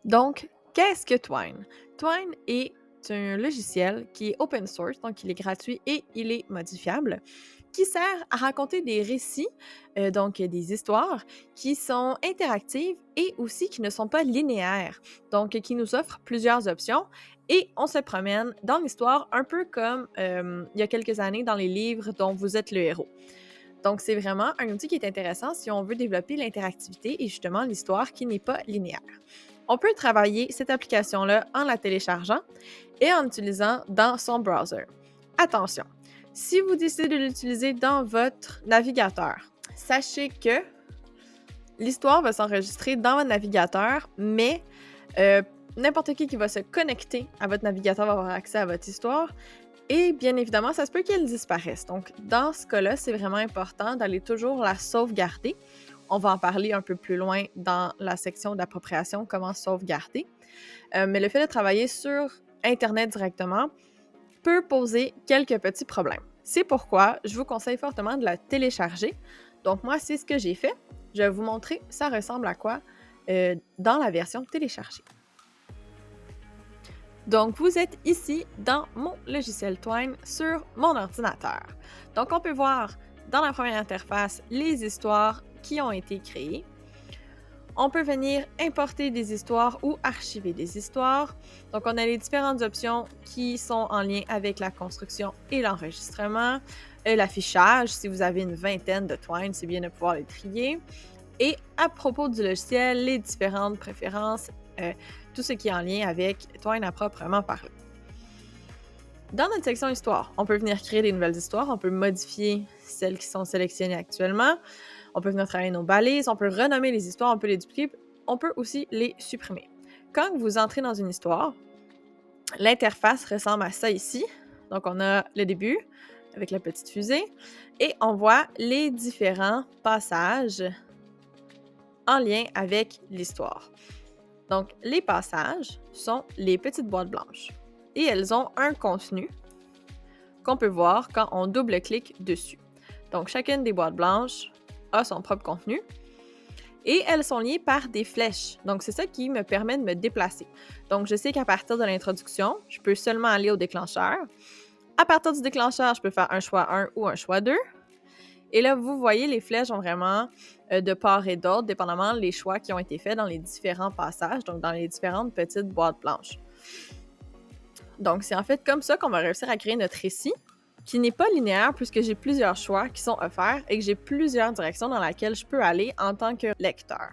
Donc, qu'est-ce que Twine? Twine est un logiciel qui est open source, donc il est gratuit et il est modifiable, qui sert à raconter des récits, donc des histoires qui sont interactives et aussi qui ne sont pas linéaires, donc qui nous offrent plusieurs options et on se promène dans l'histoire un peu comme il y a quelques années dans les livres dont vous êtes le héros. Donc, c'est vraiment un outil qui est intéressant si on veut développer l'interactivité et justement l'histoire qui n'est pas linéaire. On peut travailler cette application-là en la téléchargeant et en l'utilisant dans son browser. Attention, si vous décidez de l'utiliser dans votre navigateur, sachez que l'histoire va s'enregistrer dans votre navigateur, mais n'importe qui va se connecter à votre navigateur va avoir accès à votre histoire. Et bien évidemment, ça se peut qu'elle disparaisse. Donc, dans ce cas-là, c'est vraiment important d'aller toujours la sauvegarder. On va en parler un peu plus loin dans la section d'appropriation, comment sauvegarder. Mais le fait de travailler sur Internet directement peut poser quelques petits problèmes. C'est pourquoi je vous conseille fortement de la télécharger. Donc, moi, c'est ce que j'ai fait. Je vais vous montrer ça ressemble à quoi dans la version téléchargée. Donc, vous êtes ici dans mon logiciel Twine sur mon ordinateur. Donc, on peut voir dans la première interface les histoires qui ont été créées. On peut venir importer des histoires ou archiver des histoires. Donc, on a les différentes options qui sont en lien avec la construction et l'enregistrement. L'affichage, si vous avez une vingtaine de Twine, c'est bien de pouvoir les trier. Et à propos du logiciel, les différentes préférences, tout ce qui est en lien avec Twine à proprement parler. Dans notre section Histoire, on peut venir créer des nouvelles histoires, on peut modifier celles qui sont sélectionnées actuellement, on peut venir travailler nos balises, on peut renommer les histoires, on peut les dupliquer, on peut aussi les supprimer. Quand vous entrez dans une histoire, l'interface ressemble à ça ici. Donc, on a le début avec la petite fusée et on voit les différents passages en lien avec l'histoire. Donc, les passages sont les petites boîtes blanches et elles ont un contenu qu'on peut voir quand on double-clique dessus. Donc, chacune des boîtes blanches a son propre contenu et elles sont liées par des flèches. Donc, c'est ça qui me permet de me déplacer. Donc, je sais qu'à partir de l'introduction, je peux seulement aller au déclencheur. À partir du déclencheur, je peux faire un choix 1 ou un choix 2. Et là, vous voyez, les flèches ont vraiment de part et d'autre, dépendamment des choix qui ont été faits dans les différents passages, donc dans les différentes petites boîtes blanches. Donc, c'est en fait comme ça qu'on va réussir à créer notre récit, qui n'est pas linéaire puisque j'ai plusieurs choix qui sont offerts et que j'ai plusieurs directions dans lesquelles je peux aller en tant que lecteur.